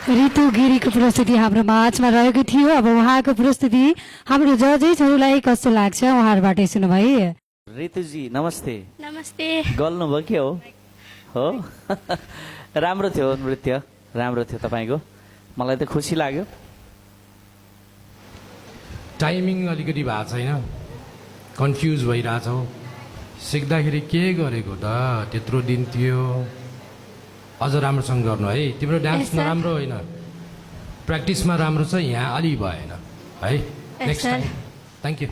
ऋतु गिरीको प्रस्तुति हाम्रो माझमा रहेको थियो। अब उहाँको प्रस्तुति हाम्रो जजेसहरूलाई कस्तो लाग्छ उहाँहरूबाटै सुन्नु भाइ। ऋतुजी नमस्ते। नमस्ते। गल्नुभयो के हो राम्रो थियो नृत्य, राम्रो थियो तपाईँको, मलाई त खुसी लाग्यो। टाइमिङ अलिकति भएको छैन, कन्फ्युज भइरहेछौ। सिक्दाखेरि के गरेको त, त्यत्रो दिन थियो। अझ राम्रोसँग गर्नु है, तिम्रो डान्समा राम्रो होइन, प्र्याक्टिसमा राम्रो छ, यहाँ अलि भएन है। Next time. Thank you.